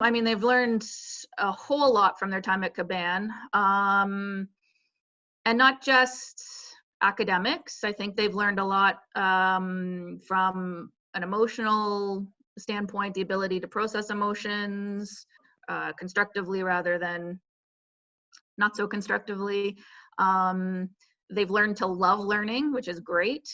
I mean, they've learned a whole lot from their time at Caban, and not just academics. I think they've learned a lot from an emotional standpoint, the ability to process emotions constructively rather than not so constructively. They've learned to love learning, which is great.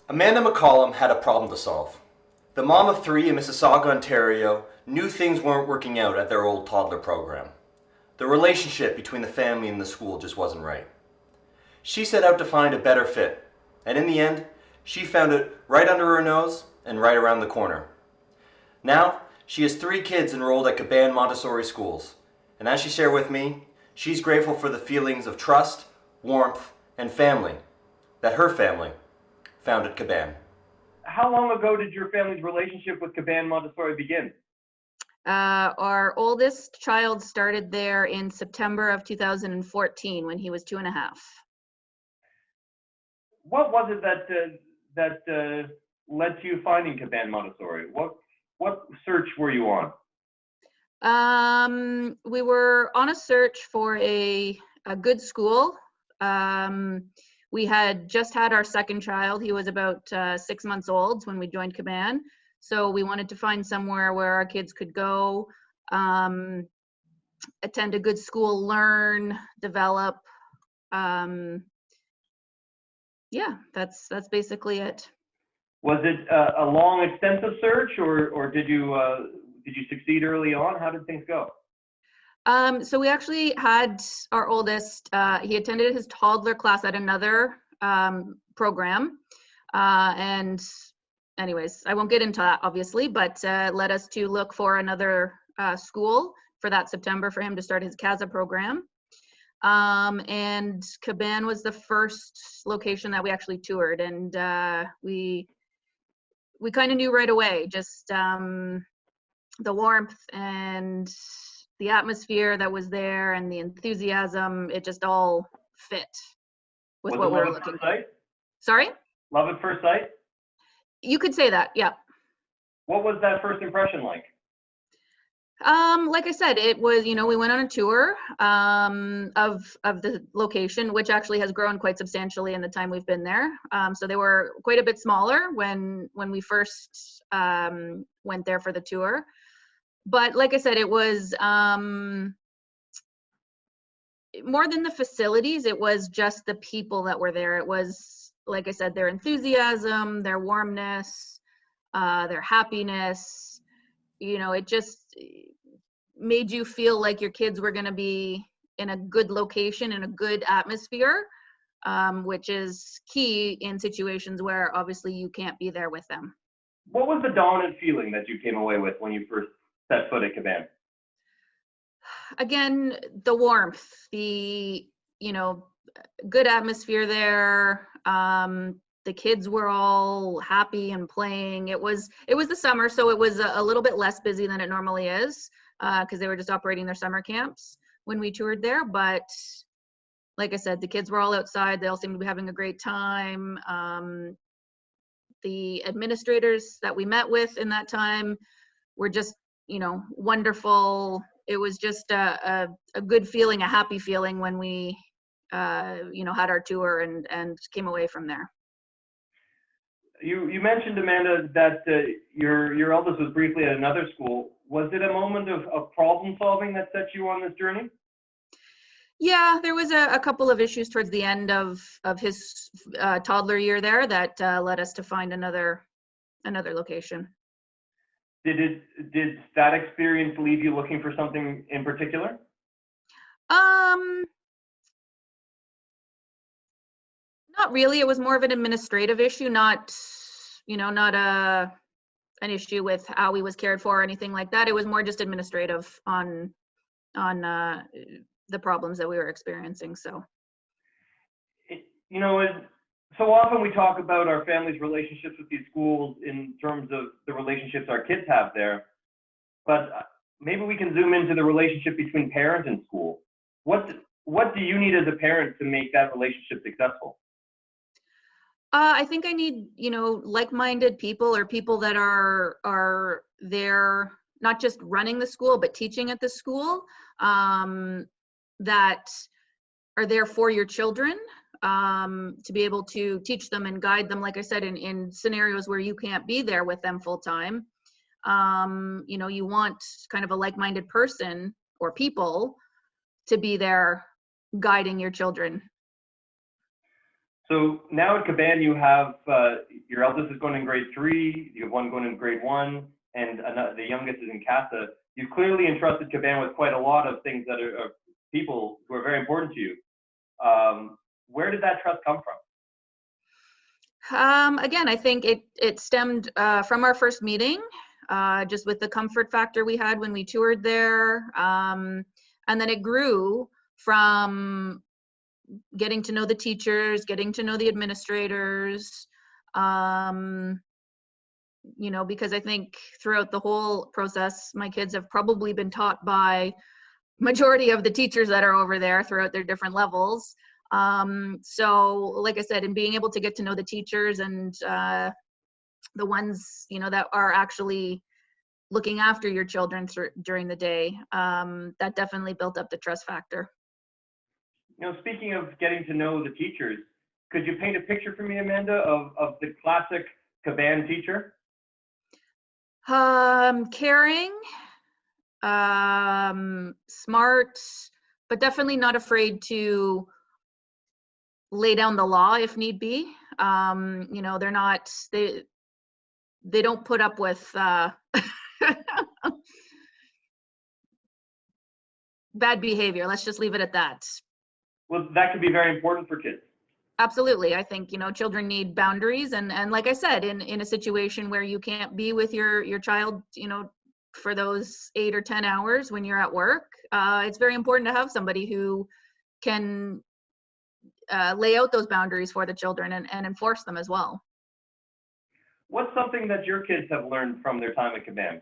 Amanda McCollum had a problem to solve. The mom of three in Mississauga, Ontario, knew things weren't working out at their old toddler program. The relationship between the family and the school just wasn't right. She set out to find a better fit, and in the end, she found it right under her nose and right around the corner. Now, she has 3 kids enrolled at Caban Montessori Schools, and as she shared with me, she's grateful for the feelings of trust, warmth, and family that her family found at Caban. How long ago did your family's relationship with Caban Montessori begin? Our oldest child started there in September of 2014 when he was 2.5. What was it that led to you finding Caban Montessori? What search were you on? We were on a search for a good school. We had just had our second child. He was about 6 months old when we joined Caban. So we wanted to find somewhere where our kids could go, attend a good school, learn, develop. Yeah, that's basically it. Was it a long, extensive search, or did you succeed early on? How did things go? So we actually had our oldest, he attended his toddler class at another program. And anyways, I won't get into that obviously, but led us to look for another school for that September for him to start his Casa program. And Caban was the first location that we actually toured, and we kind of knew right away, just the warmth and the atmosphere that was there and the enthusiasm, it just all fit with what we were looking for. Sorry? Love at first sight? You could say that, yeah. What was that first impression like? Like I said, it was, we went on a tour of the location, which actually has grown quite substantially in the time we've been there. So they were quite a bit smaller when we first went there for the tour. But like I said, it was more than the facilities, it was just the people that were there. It was, like I said, their enthusiasm, their warmness, their happiness. It just made you feel like your kids were going to be in a good location, in a good atmosphere, which is key in situations where obviously you can't be there with them. What was the dominant feeling that you came away with when you first set foot at Caban? Again, the warmth, the, good atmosphere there. The kids were all happy and playing. It was the summer, so it was a little bit less busy than it normally is, because they were just operating their summer camps when we toured there. But like I said, the kids were all outside. They all seemed to be having a great time. The administrators that we met with in that time were just, wonderful. It was just a good feeling, a happy feeling when we, had our tour and came away from there. You mentioned, Amanda, that your eldest was briefly at another school. Was it a moment of problem solving that set you on this journey? Yeah, there was a couple of issues towards the end of his toddler year there that led us to find another location. Did that experience leave you looking for something in particular? Not really. It was more of an administrative issue, not an issue with how he was cared for or anything like that. It was more just administrative on the problems that we were experiencing. So, so often we talk about our family's relationships with these schools in terms of the relationships our kids have there, but maybe we can zoom into the relationship between parents and school. What what do you need as a parent to make that relationship successful? I think I need, like-minded people, or people that are there, not just running the school, but teaching at the school, that are there for your children, to be able to teach them and guide them, like I said, in scenarios where you can't be there with them full time. You want kind of a like-minded person or people to be there guiding your children. So now at Caban, you have your eldest is going in grade 3, you have one going in grade 1, and the youngest is in Casa. You've clearly entrusted Caban with quite a lot of things that are people who are very important to you. Where did that trust come from? Again, I think it stemmed from our first meeting, just with the comfort factor we had when we toured there. And then it grew from getting to know the teachers, getting to know the administrators, because I think throughout the whole process, my kids have probably been taught by majority of the teachers that are over there throughout their different levels. So like I said, in being able to get to know the teachers and the ones, that are actually looking after your children during the day, that definitely built up the trust factor. Speaking of getting to know the teachers, could you paint a picture for me, Amanda, of the classic Caban teacher? Caring, smart, but definitely not afraid to lay down the law if need be. They're not, they don't put up with bad behavior. Let's just leave it at that. Well, that could be very important for kids. Absolutely. I think, children need boundaries. And like I said, in a situation where you can't be with your child, for those 8 or 10 hours when you're at work, it's very important to have somebody who can lay out those boundaries for the children and enforce them as well. What's something that your kids have learned from their time at Caban?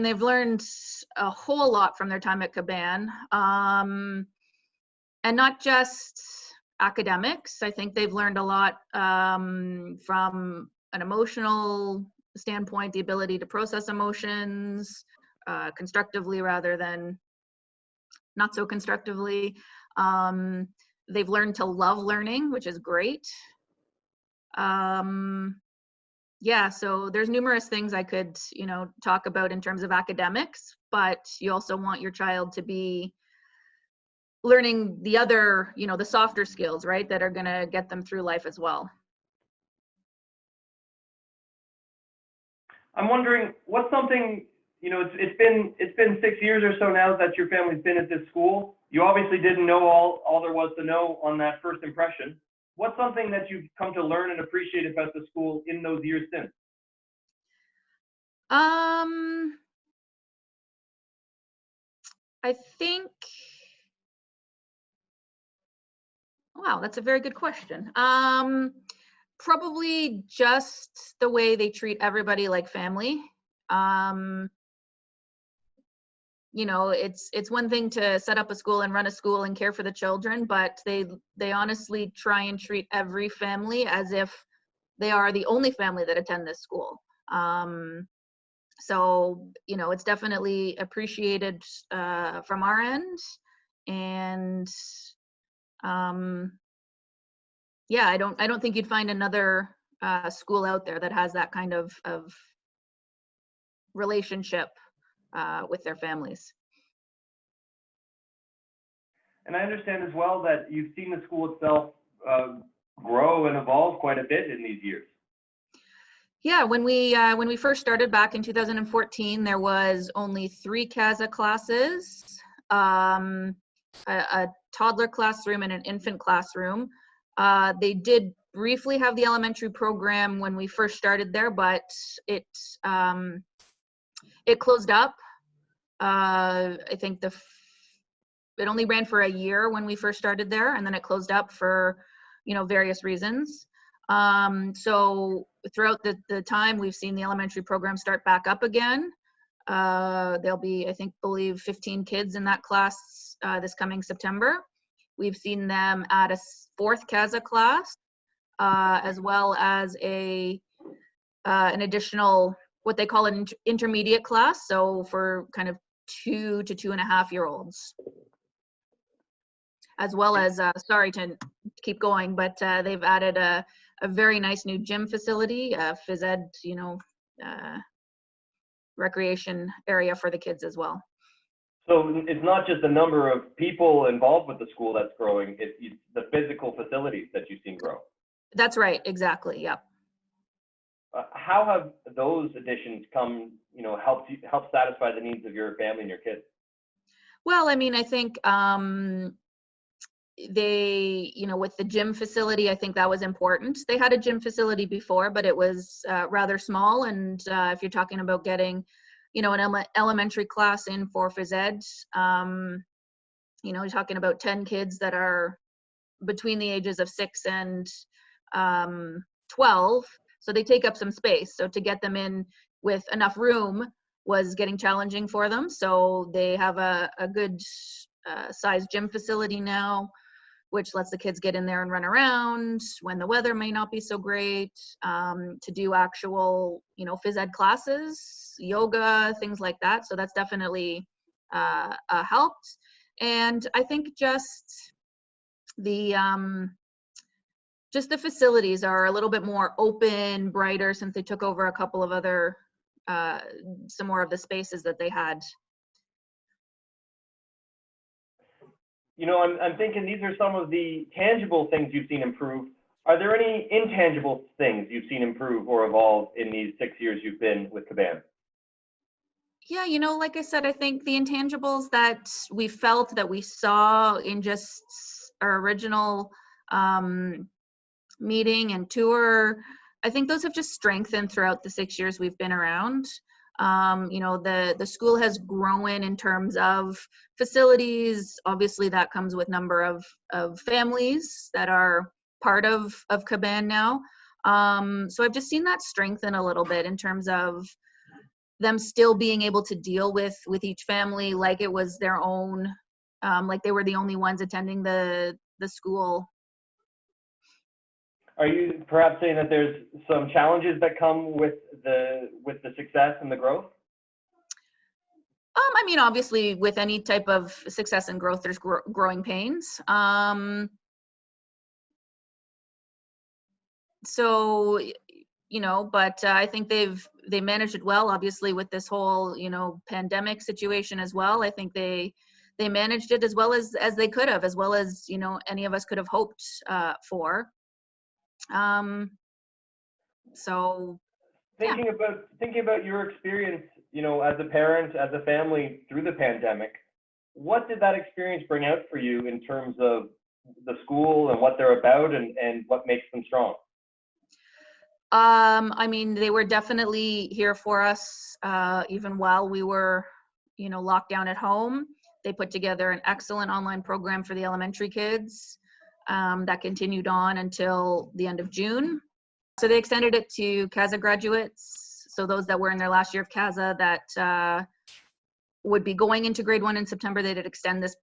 They've learned a whole lot from their time at Caban, and not just academics. I think they've learned a lot from an emotional standpoint, the ability to process emotions constructively rather than not so constructively. They've learned to love learning, which is great. Yeah, so there's numerous things I could, talk about in terms of academics, but you also want your child to be learning the other, the softer skills, right, that are going to get them through life as well. I'm wondering, what's something, it's been 6 years or so now that your family's been at this school. You obviously didn't know all there was to know on that first impression. What's something that you've come to learn and appreciate about the school in those years since? I think, wow, that's a very good question. Probably just the way they treat everybody like family. It's one thing to set up a school and run a school and care for the children, but they honestly try and treat every family as if they are the only family that attend this school. So, it's definitely appreciated from our end. And yeah, I don't think you'd find another school out there that has that kind of relationship with their families. And I understand as well that you've seen the school itself grow and evolve quite a bit in these years. Yeah, when we first started back in 2014, there was only 3 Casa classes, a toddler classroom and an infant classroom. They did briefly have the elementary program when we first started there, but it closed up. I think it only ran for a year when we first started there, and then it closed up for various reasons. So throughout the time, we've seen the elementary program start back up again. There'll be, I believe 15 kids in that class this coming September. We've seen them add a fourth Casa class, as well as an additional, what they call an intermediate class. So for kind of 2 to 2.5-year-olds. As well as, sorry to keep going, but they've added a very nice new gym facility, phys ed, recreation area for the kids as well. So it's not just the number of people involved with the school that's growing, it's the physical facilities that you've seen grow. That's right, exactly, yep. How have those additions come, help satisfy the needs of your family and your kids? Well, I mean, I think they, with the gym facility, I think that was important. They had a gym facility before, but it was rather small. And if you're talking about getting, an elementary class in for phys ed, you're talking about 10 kids that are between the ages of 6 and 12. So they take up some space. So to get them in with enough room was getting challenging for them. So they have a good sized gym facility now, which lets the kids get in there and run around when the weather may not be so great, to do actual, phys ed classes, yoga, things like that. So that's definitely helped. And I think just the facilities are a little bit more open, brighter, since they took over a couple of other, some more of the spaces that they had. I'm thinking these are some of the tangible things you've seen improve. Are there any intangible things you've seen improve or evolve in these 6 years you've been with Caban? Yeah, like I said, I think the intangibles that we felt that we saw in just our original meeting and tour, I think those have just strengthened throughout the 6 years we've been around. The school has grown in terms of facilities. Obviously, that comes with number of families that are part of Caban now. So I've just seen that strengthen a little bit in terms of them still being able to deal with each family like it was their own, like they were the only ones attending the school. Are you perhaps saying that there's some challenges that come with the success and the growth? I mean, obviously, with any type of success and growth, there's growing pains. So, but I think they managed it well. Obviously, with this whole pandemic situation as well, I think they managed it as well as they could have, as well as any of us could have hoped for. So thinking about your experience, as a parent, as a family through the pandemic, what did that experience bring out for you in terms of the school and what they're about and what makes them strong? I mean, they were definitely here for us, even while we were, locked down at home. They put together an excellent online program for the elementary kids that continued on until the end of June. So they extended it to Casa graduates. So those that were in their last year of Casa that would be going into grade 1 in September, they did extend this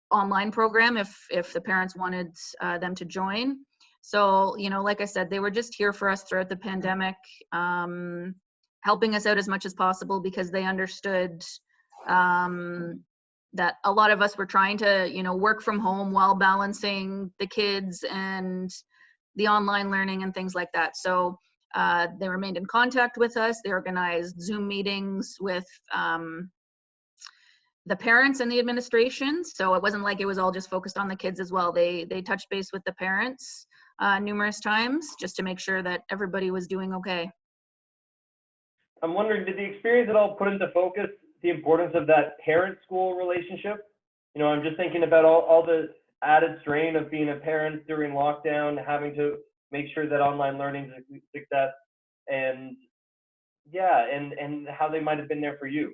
online program if the parents wanted them to join. So, like I said, they were just here for us throughout the pandemic, helping us out as much as possible because they understood that a lot of us were trying to, work from home while balancing the kids and the online learning and things like that. So they remained in contact with us. They organized Zoom meetings with the parents and the administration. So it wasn't like it was all just focused on the kids as well. They touched base with the parents numerous times just to make sure that everybody was doing okay. I'm wondering, did the experience at all put into focus the importance of that parent-school relationship? I'm just thinking about all the added strain of being a parent during lockdown, having to make sure that online learning is a success, and how they might have been there for you.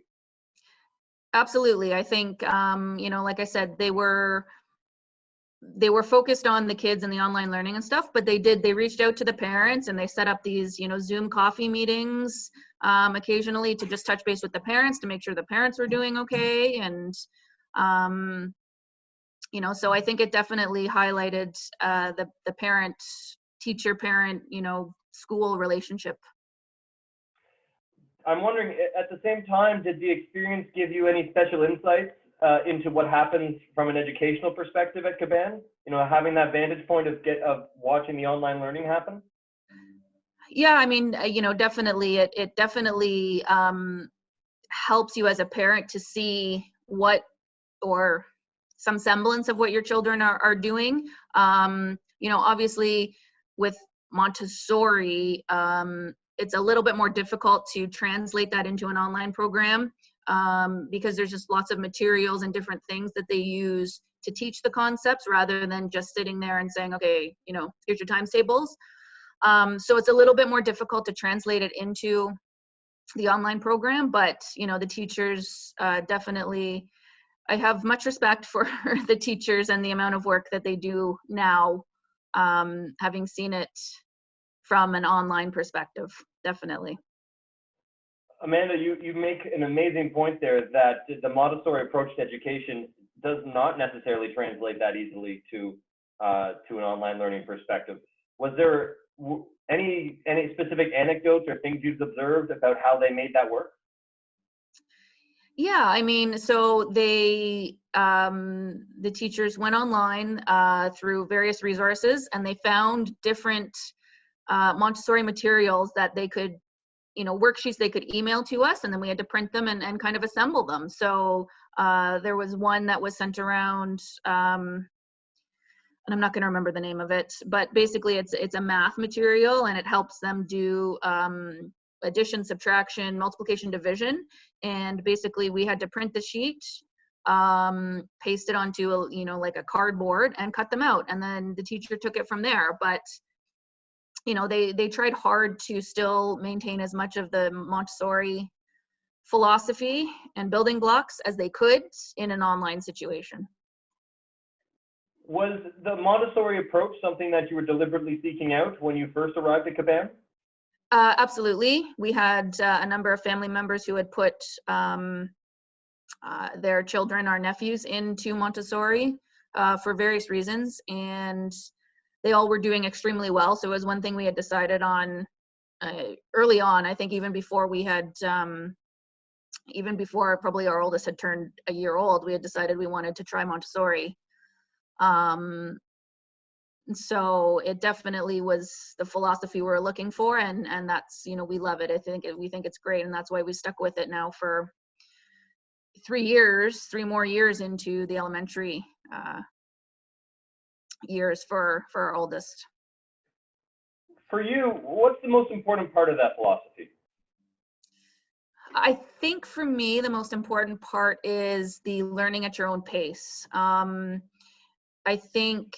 Absolutely. I think, like I said, they were focused on the kids and the online learning and stuff, but they reached out to the parents and they set up these, Zoom coffee meetings occasionally to just touch base with the parents to make sure the parents were doing okay. And, you know, so I think it definitely highlighted the parent, teacher, parent, you know, school relationship. I'm wondering, at the same time, did the experience give you any special insights into what happens from an educational perspective at Caban? You know, having that vantage point of watching the online learning happen? Yeah, I mean, you know, definitely, it definitely helps you as a parent to see what, or some semblance of what your children are doing. You know, obviously with Montessori, it's a little bit more difficult to translate that into an online program because there's just lots of materials and different things that they use to teach the concepts rather than just sitting there and saying, okay, you know, here's your times tables. So it's a little bit more difficult to translate it into the online program, but you know, the teachers definitely, I have much respect for the teachers and the amount of work that they do now, having seen it from an online perspective, definitely. Amanda, you make an amazing point there that the Montessori approach to education does not necessarily translate that easily to an online learning perspective. Was there any specific anecdotes or things you've observed about how they made that work? Yeah, I mean, so they, the teachers went online through various resources, and they found different Montessori materials that they could, you know, worksheets they could email to us, and then we had to print them and kind of assemble them. So there was one that was sent around, and I'm not going to remember the name of it, but basically it's a math material, and it helps them do addition, subtraction, multiplication, division. And basically we had to print the sheet, paste it onto a, you know, like a cardboard, and cut them out, and then the teacher took it from there. But you know, they tried hard to still maintain as much of the Montessori philosophy and building blocks as they could in an online situation. Was the Montessori approach something that you were deliberately seeking out when you first arrived at Caban? Absolutely. We had a number of family members who had put their children, our nephews, into Montessori for various reasons, and they all were doing extremely well. So it was one thing we had decided on early on. I think even before we had, even before probably our oldest had turned a year old, we had decided we wanted to try Montessori. So it definitely was the philosophy we were looking for, and that's, you know, we love it. We think it's great, and that's why we stuck with it now for 3 more years into the elementary years for our oldest. For you, what's the most important part of that philosophy? I think for me, the most important part is the learning at your own pace. I think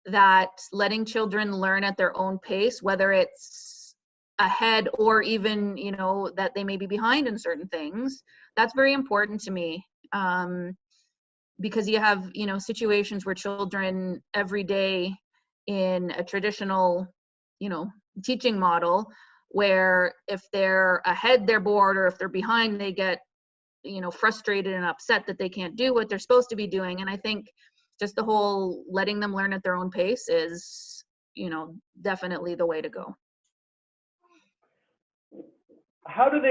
that letting children learn at their own pace, whether it's ahead or even, you know, that they may be behind in certain things, that's very important to me. Because you have, you know, situations where children every day in a traditional, you know, teaching model, where if they're ahead, they're bored, or if they're behind, they get, you know, frustrated and upset that they can't do what they're supposed to be doing. And I think just the whole letting them learn at their own pace is, you know, definitely the way to go. How does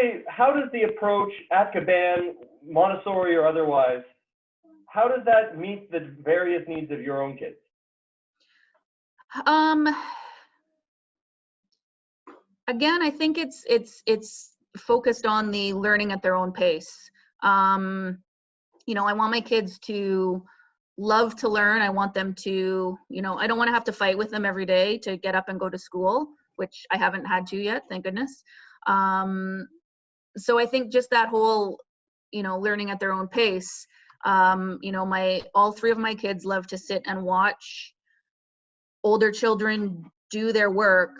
the approach at Caban, Montessori or otherwise, how does that meet the various needs of your own kids? Again, I think it's focused on the learning at their own pace. You know, I want my kids to love to learn. I want them to, you know, I don't want to have to fight with them every day to get up and go to school, which I haven't had to yet, thank goodness. So I think just that whole, you know, learning at their own pace. You know, all three of my kids love to sit and watch older children do their work,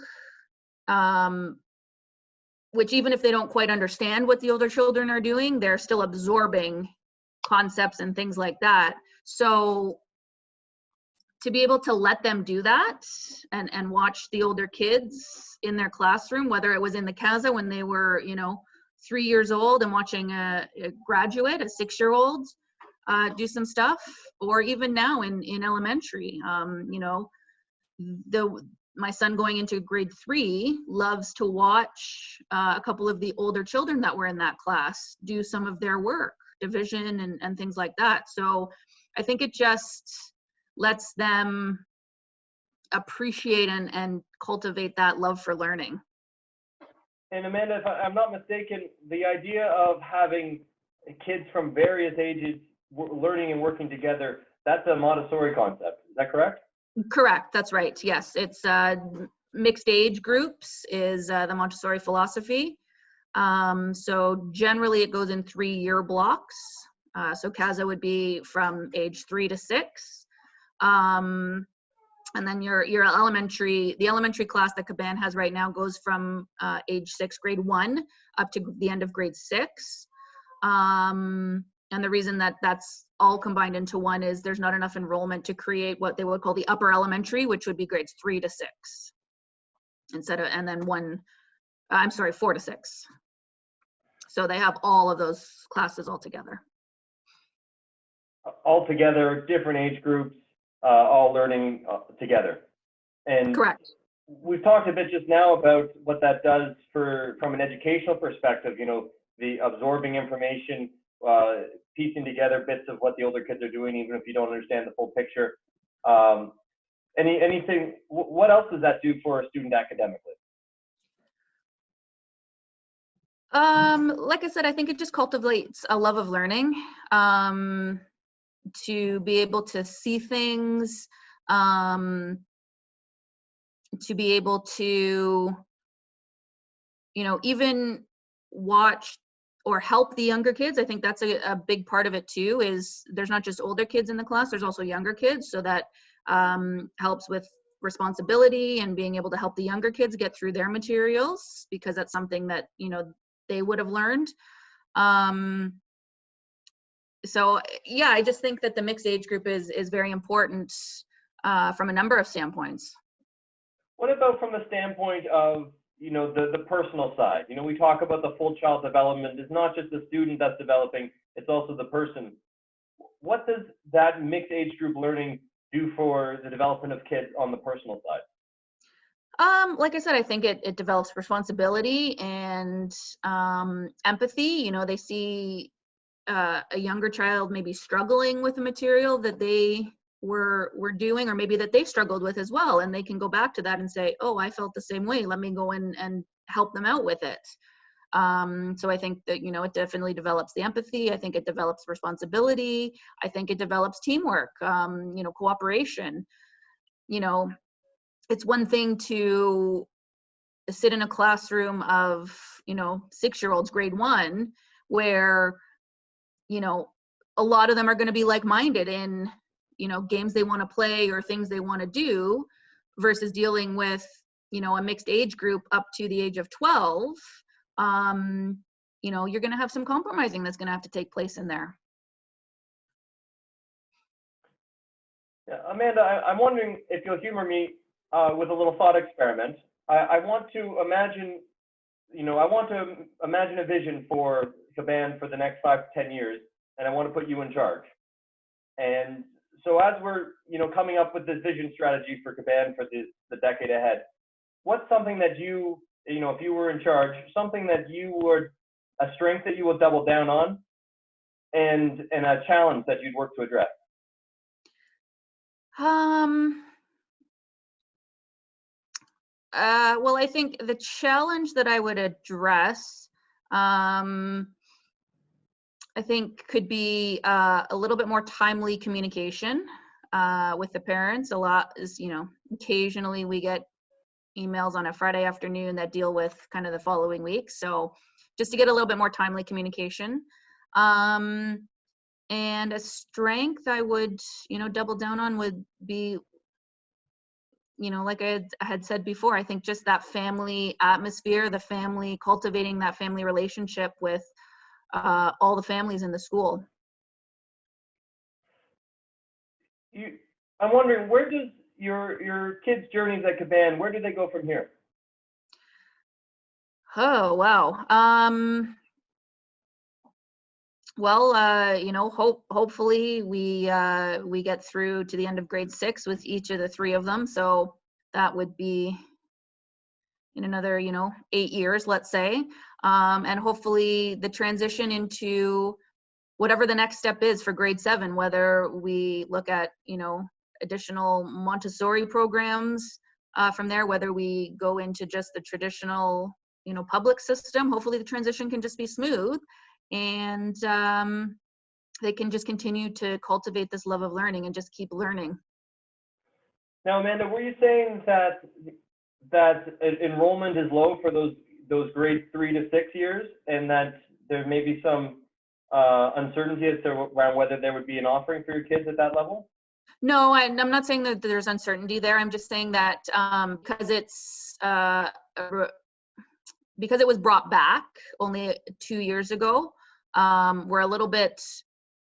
which even if they don't quite understand what the older children are doing, they're still absorbing concepts and things like that. So to be able to let them do that and watch the older kids in their classroom, whether it was in the Casa when they were, 3 years old and watching a graduate, a 6-year-old, do some stuff, or even now in elementary. My son going into grade 3 loves to watch a couple of the older children that were in that class do some of their work, division and things like that. So I think it just lets them appreciate and cultivate that love for learning. And Amanda, if I'm not mistaken, the idea of having kids from various ages learning and working together, that's a Montessori concept. Is that correct? Correct. That's right. Yes. It's mixed age groups is the Montessori philosophy. So generally it goes in 3-year blocks. So Casa would be from age 3 to 6. And then your the elementary class that Caban has right now goes from age 6, grade 1, up to the end of grade 6. And the reason that that's all combined into one is there's not enough enrollment to create what they would call the upper elementary, which would be grades 3 to 6 and then 4 to 6. So they have all of those classes all together. All together, different age groups, all learning together. And correct. We've talked a bit just now about what that does from an educational perspective, the absorbing information, piecing together bits of what the older kids are doing, even if you don't understand the full picture. Anything, what else does that do for a student academically? Like I said, I think it just cultivates a love of learning, to be able to see things, to be able to, even watch or help the younger kids. I think that's a big part of it too, is there's not just older kids in the class, there's also younger kids. So that helps with responsibility and being able to help the younger kids get through their materials, because that's something that, they would have learned. So yeah, I just think that the mixed age group is very important from a number of standpoints. What about from the standpoint of, the personal side? We talk about the full child development. It's not just the student that's developing, it's also the person. What does that mixed age group learning do for the development of kids on the personal side? Like I said, I think it develops responsibility and empathy. They see a younger child maybe struggling with the material that they were doing, or maybe that they struggled with as well, and they can go back to that and say, oh, I felt the same way, let me go in and help them out with it. So I think that, it definitely develops the empathy. I think it develops responsibility. I think it develops teamwork, cooperation. It's one thing to sit in a classroom of, 6-year-olds, grade 1, where, a lot of them are going to be like-minded in, games they want to play or things they want to do, versus dealing with, a mixed age group up to the age of 12. You're going to have some compromising that's going to have to take place in there. Yeah, Amanda, I'm wondering if you'll humor me with a little thought experiment. I want to imagine, a vision for Caban for the next 5 to 10 years, and I want to put you in charge. And so as we're, coming up with this vision strategy for Caban for the decade ahead, what's something that you, if you were in charge, something that you would, a strength that you will double down on, and a challenge that you'd work to address? Well, I think the challenge that I would address, I think could be a little bit more timely communication with the parents. A lot is, occasionally we get emails on a Friday afternoon that deal with kind of the following week. So just to get a little bit more timely communication. And a strength I would, double down on would be, like I had said before, I think just that family atmosphere, cultivating that family relationship with all the families in the school. I'm wondering, where does your kids' journeys at Caban, where do they go from here? Oh, wow. Well, hopefully we get through to the end of grade 6 with each of the 3 of them. So that would be in another, 8 years, let's say. And hopefully the transition into whatever the next step is for grade 7, whether we look at, additional Montessori programs from there, whether we go into just the traditional, public system. Hopefully the transition can just be smooth, and they can just continue to cultivate this love of learning and just keep learning. Now, Amanda, were you saying that enrollment is low for those grade 3 to 6 years, and that there may be some uncertainty as to around whether there would be an offering for your kids at that level? No, I'm not saying that there's uncertainty there. I'm just saying that because it was brought back only 2 years ago, we're a little bit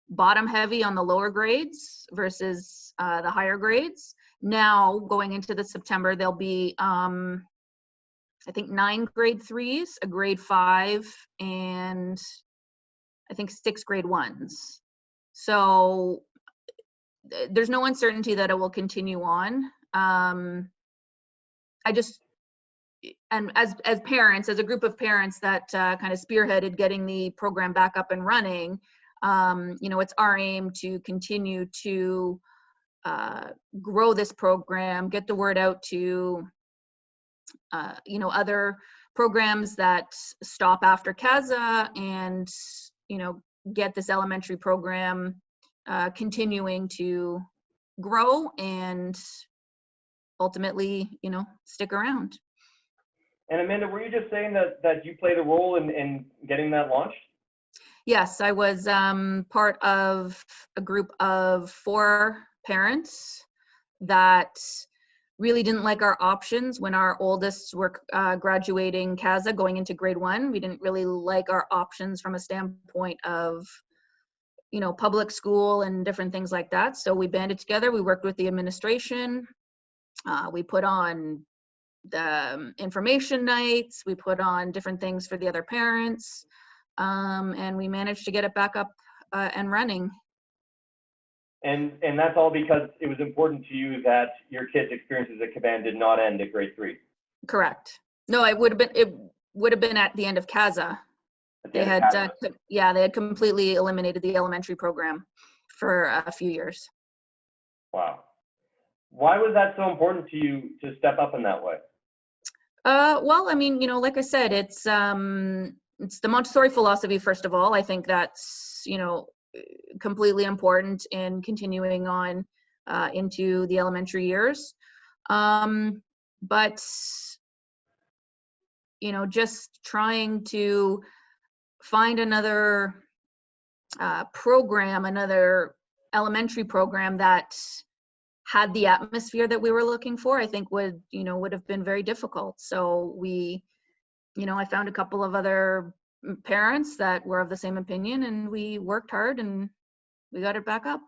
bottom heavy on the lower grades versus the higher grades. Now, going into the September, there'll be, I think 9 grade 3s, a grade 5, and I think 6 grade 1s. So there's no uncertainty that it will continue on. And as parents, as a group of parents that kind of spearheaded getting the program back up and running, it's our aim to continue to grow this program, get the word out to, other programs that stop after Casa, and, get this elementary program continuing to grow and ultimately, stick around. And Amanda, were you just saying that you played a role in getting that launched? Yes, I was part of a group of 4 parents that really didn't like our options when our oldest were graduating Casa, going into grade 1. We didn't really like our options from a standpoint of, public school and different things like that. So we banded together. We worked with the administration. We put on the information nights. We put on different things for the other parents. And we managed to get it back up and running. And that's all because it was important to you that your kids' experiences at Caban did not end at grade 3. Correct. No, it would have been at the end of Casa. They had completely eliminated the elementary program for a few years. Wow. Why was that so important to you to step up in that way? Well, I mean, like I said, it's the Montessori philosophy, first of all. I think that's, completely important in continuing on into the elementary years. But, just trying to find another program, another elementary program that had the atmosphere that we were looking for, I think would have been very difficult. So I found a couple of other parents that were of the same opinion, and we worked hard and we got it back up.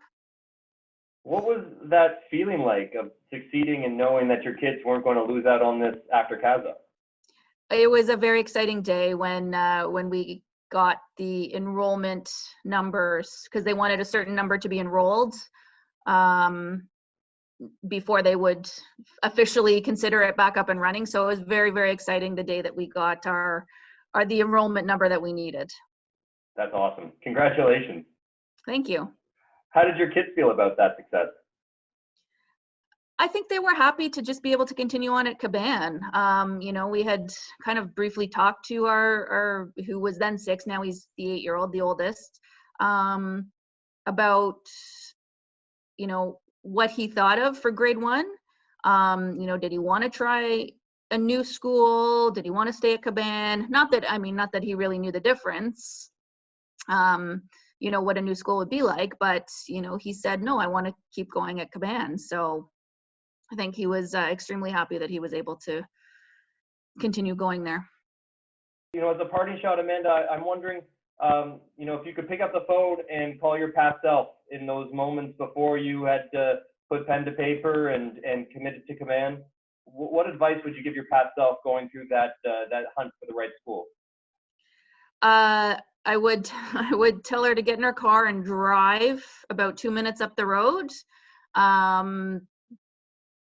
What was that feeling like of succeeding and knowing that your kids weren't going to lose out on this after Casa? It was a very exciting day when we got the enrollment numbers, because they wanted a certain number to be enrolled before they would officially consider it back up and running. So it was very, very exciting the day that we got the enrollment number that we needed. That's awesome. Congratulations. Thank you. How did your kids feel about that success? I think they were happy to just be able to continue on at Caban. We had kind of briefly talked to our who was then 6, now he's the 8-year-old, the oldest, about, what he thought of for grade 1. Did he want to try a new school? Did he want to stay at Caban? Not that he really knew the difference, what a new school would be like, but, he said, no, I want to keep going at Caban. So I think he was extremely happy that he was able to continue going there. As a parting shot, Amanda, I'm wondering, if you could pick up the phone and call your past self in those moments before you had put pen to paper and committed to Caban. What advice would you give your past self going through that hunt for the right school? I would tell her to get in her car and drive about 2 minutes up the road, and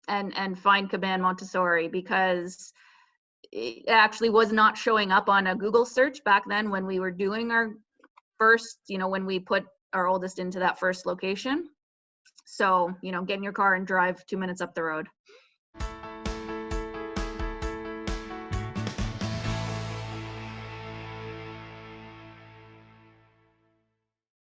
find Caban Montessori, because it actually was not showing up on a Google search back then when we were doing our first, when we put our oldest into that first location. So, get in your car and drive 2 minutes up the road.